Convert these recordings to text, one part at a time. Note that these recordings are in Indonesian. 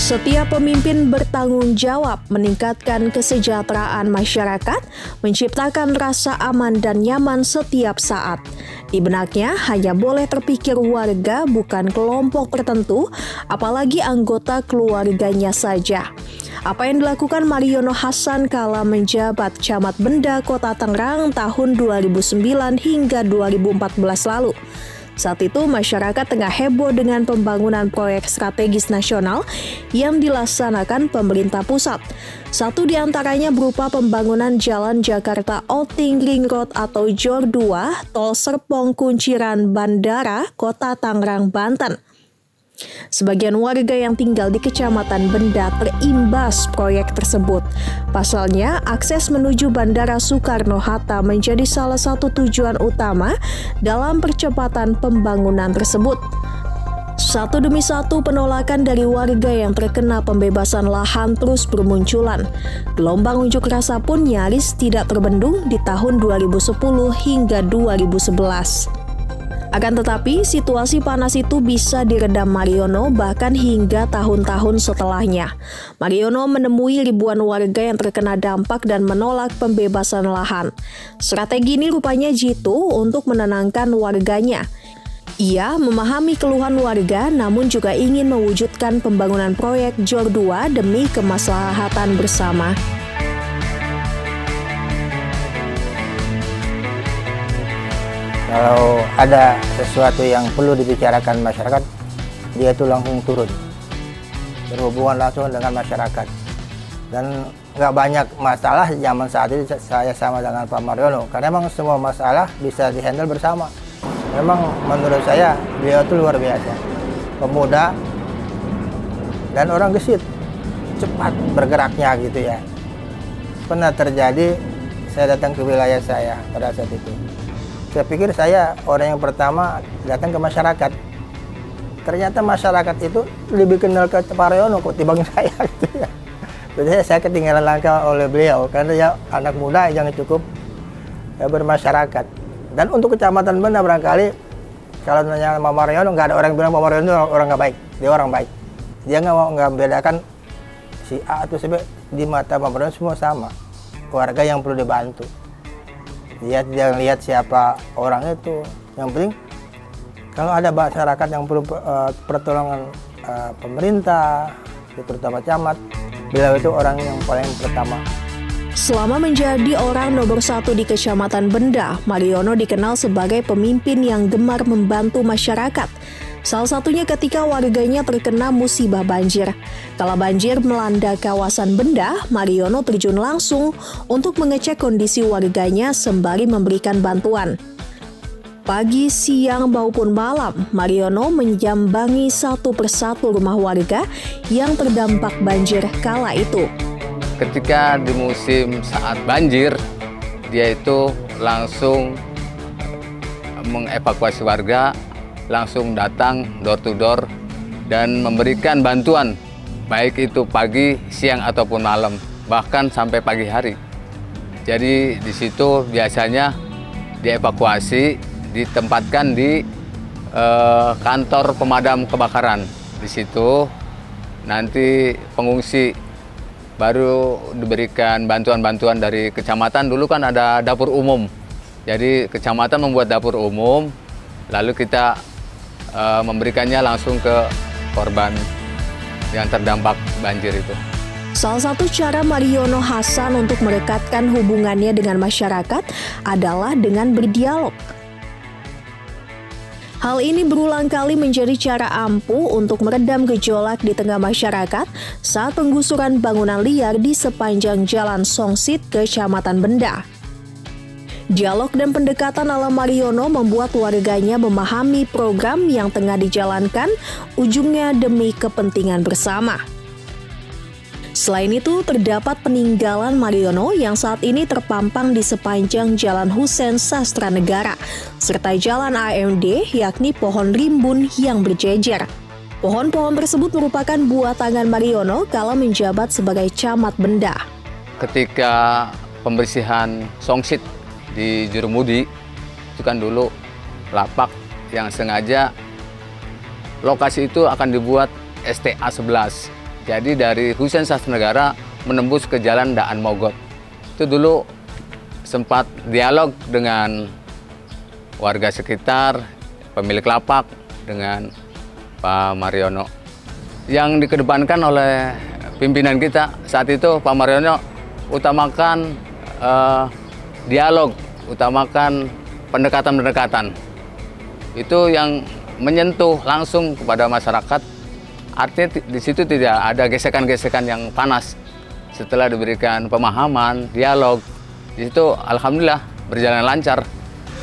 Setiap pemimpin bertanggung jawab meningkatkan kesejahteraan masyarakat, menciptakan rasa aman dan nyaman setiap saat. Di benaknya hanya boleh terpikir warga, bukan kelompok tertentu, apalagi anggota keluarganya saja. Apa yang dilakukan Mariono Hasan kala menjabat Camat Benda Kota Tangerang tahun 2009 hingga 2014 lalu. Saat itu masyarakat tengah heboh dengan pembangunan proyek strategis nasional yang dilaksanakan pemerintah pusat. Satu di antaranya berupa pembangunan Jalan Jakarta Outing Ring Road atau JOR 2, Tol Serpong Kunciran Bandara, Kota Tangerang, Banten. Sebagian warga yang tinggal di Kecamatan Benda terimbas proyek tersebut. Pasalnya, akses menuju Bandara Soekarno-Hatta menjadi salah satu tujuan utama dalam percepatan pembangunan tersebut. Satu demi satu penolakan dari warga yang terkena pembebasan lahan terus bermunculan. Gelombang unjuk rasa pun nyaris tidak terbendung di tahun 2010 hingga 2011. Akan tetapi, situasi panas itu bisa diredam Mariono bahkan hingga tahun-tahun setelahnya. Mariono menemui ribuan warga yang terkena dampak dan menolak pembebasan lahan. Strategi ini rupanya jitu untuk menenangkan warganya. Ia memahami keluhan warga namun juga ingin mewujudkan pembangunan proyek JOR 2 demi kemaslahatan bersama. Kalau ada sesuatu yang perlu dibicarakan masyarakat, dia itu langsung turun, berhubungan langsung dengan masyarakat. Dan nggak banyak masalah zaman saat ini saya sama dengan Pak Mariono, karena memang semua masalah bisa dihandle bersama. Memang menurut saya beliau itu luar biasa, pemuda dan orang gesit, cepat bergeraknya gitu ya. Pernah terjadi, saya datang ke wilayah saya pada saat itu. Saya pikir saya orang yang pertama datang ke masyarakat. Ternyata masyarakat itu lebih kenal ke Pak Mariono kok dibanding saya gitu ya. Jadi saya ketinggalan langkah oleh beliau karena dia anak muda yang cukup bermasyarakat. Dan untuk Kecamatan Benda barangkali kalau nanya Pak Mariono, nggak ada orang yang bilang Pak Mariono orang nggak baik. Dia orang baik. Dia nggak membedakan si A atau si B. Di mata Pak Mariono semua sama. Warga yang perlu dibantu. Dia tidak lihat siapa orang itu. Yang penting kalau ada masyarakat yang perlu pertolongan pemerintah, terutama camat, beliau itu orang yang paling pertama. Selama menjadi orang nomor satu di Kecamatan Benda, Mariono dikenal sebagai pemimpin yang gemar membantu masyarakat. Salah satunya ketika warganya terkena musibah banjir. Kala banjir melanda kawasan Benda, Mariono terjun langsung untuk mengecek kondisi warganya sembari memberikan bantuan. Pagi, siang, maupun malam, Mariono menjambangi satu persatu rumah warga yang terdampak banjir kala itu. Ketika di musim saat banjir, dia itu langsung mengevakuasi warga, langsung datang door to door dan memberikan bantuan, baik itu pagi, siang ataupun malam, bahkan sampai pagi hari. Jadi di situ biasanya dievakuasi, ditempatkan di kantor pemadam kebakaran. Di situ nanti pengungsi baru diberikan bantuan-bantuan dari kecamatan. Dulu kan ada dapur umum, jadi kecamatan membuat dapur umum, lalu kita memberikannya langsung ke korban yang terdampak banjir itu. Salah satu cara Mariono Hasan untuk merekatkan hubungannya dengan masyarakat adalah dengan berdialog. Hal ini berulang kali menjadi cara ampuh untuk meredam gejolak di tengah masyarakat saat penggusuran bangunan liar di sepanjang Jalan Songsit, Kecamatan Benda. Dialog dan pendekatan ala Mariono membuat warganya memahami program yang tengah dijalankan, ujungnya demi kepentingan bersama. Selain itu, terdapat peninggalan Mariono yang saat ini terpampang di sepanjang Jalan Husein Sastra Negara, serta Jalan AMD, yakni pohon rimbun yang berjejer. Pohon-pohon tersebut merupakan buah tangan Mariono kala menjabat sebagai Camat Benda. Ketika pembersihan Songsit di Jurumudi, itu kan dulu lapak yang sengaja lokasi itu akan dibuat STA 11. Jadi dari Hussein Sastranegara menembus ke jalan Daan Mogot. Itu dulu sempat dialog dengan warga sekitar, pemilik lapak, dengan Pak Mariono. Yang dikedepankan oleh pimpinan kita saat itu, Pak Mariono utamakan dialog, utamakan pendekatan-pendekatan. Itu yang menyentuh langsung kepada masyarakat. Artinya di situ tidak ada gesekan-gesekan yang panas. Setelah diberikan pemahaman, dialog, di situ alhamdulillah berjalan lancar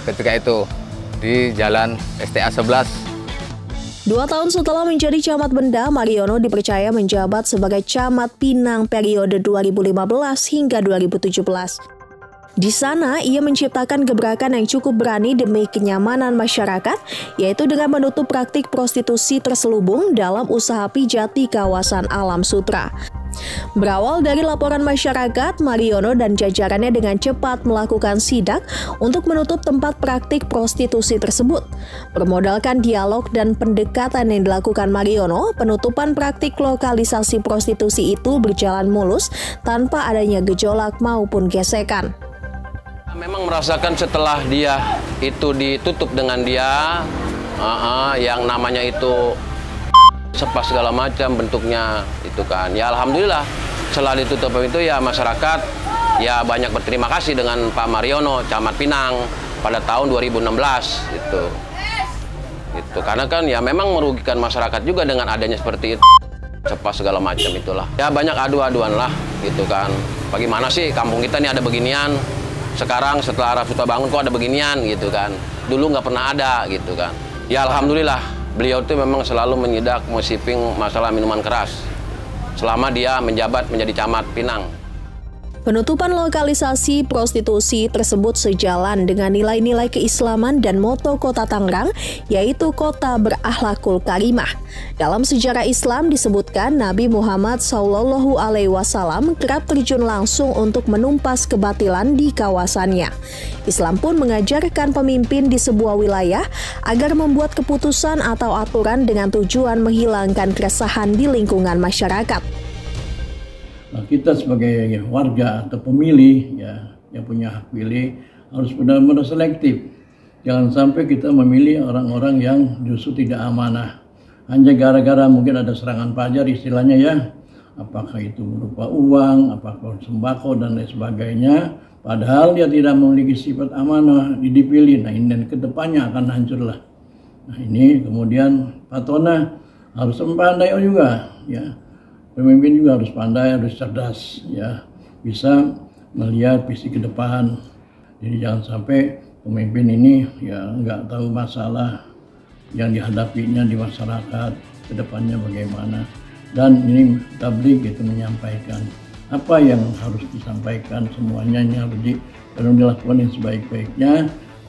ketika itu di Jalan STA 11. 2 tahun setelah menjadi camat Benda, Mariono dipercaya menjabat sebagai camat Pinang periode 2015 hingga 2017. Di sana, ia menciptakan gebrakan yang cukup berani demi kenyamanan masyarakat, yaitu dengan menutup praktik prostitusi terselubung dalam usaha pijat di kawasan Alam Sutra. Berawal dari laporan masyarakat, Mariono dan jajarannya dengan cepat melakukan sidak untuk menutup tempat praktik prostitusi tersebut. Bermodalkan dialog dan pendekatan yang dilakukan Mariono, penutupan praktik lokalisasi prostitusi itu berjalan mulus tanpa adanya gejolak maupun gesekan. Memang merasakan setelah dia itu ditutup dengan dia, yang namanya itu sepas segala macam bentuknya itu kan. Ya alhamdulillah setelah ditutup itu ya masyarakat ya banyak berterima kasih dengan Pak Mariono, Camat Pinang pada tahun 2016 itu. Itu karena kan ya memang merugikan masyarakat juga dengan adanya seperti itu. Sepas segala macam itulah. Ya banyak adu-aduan lah gitu kan. Bagaimana sih kampung kita ini ada beginian? Sekarang setelah Rasulullah bangun kok ada beginian gitu kan. Dulu nggak pernah ada gitu kan. Ya alhamdulillah beliau itu memang selalu menyidak mensiping masalah minuman keras selama dia menjabat menjadi camat Pinang. Penutupan lokalisasi prostitusi tersebut sejalan dengan nilai-nilai keislaman dan moto Kota Tangerang, yaitu kota berakhlakul karimah. Dalam sejarah Islam disebutkan Nabi Muhammad SAW kerap terjun langsung untuk menumpas kebatilan di kawasannya. Islam pun mengajarkan pemimpin di sebuah wilayah agar membuat keputusan atau aturan dengan tujuan menghilangkan keresahan di lingkungan masyarakat. Nah, kita sebagai warga atau pemilih ya yang punya hak pilih harus benar-benar selektif. Jangan sampai kita memilih orang-orang yang justru tidak amanah. Hanya gara-gara mungkin ada serangan fajar istilahnya ya. Apakah itu berupa uang, apakah sembako dan lain sebagainya. Padahal dia tidak memiliki sifat amanah, dipilih. Nah ini dan kedepannya akan hancur lah. Nah ini kemudian Patona harus pandai juga ya. Pemimpin juga harus pandai, harus cerdas, ya, bisa melihat visi ke depan. Jadi jangan sampai pemimpin ini ya nggak tahu masalah yang dihadapinya di masyarakat ke depannya bagaimana. Dan ini tabligh itu menyampaikan apa yang harus disampaikan, semuanya ini harus dilakukan yang sebaik-baiknya.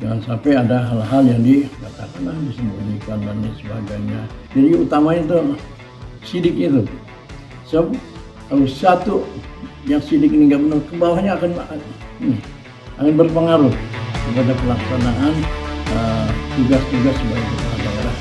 Jangan sampai ada hal-hal yang dikatakanlah disembunyikan dan lain sebagainya. Jadi utamanya itu sidik itu. So, kalau satu yang sidik ini nggak benar, ke bawahnya akan berpengaruh kepada pelaksanaan tugas-tugas sebagai kepala daerah.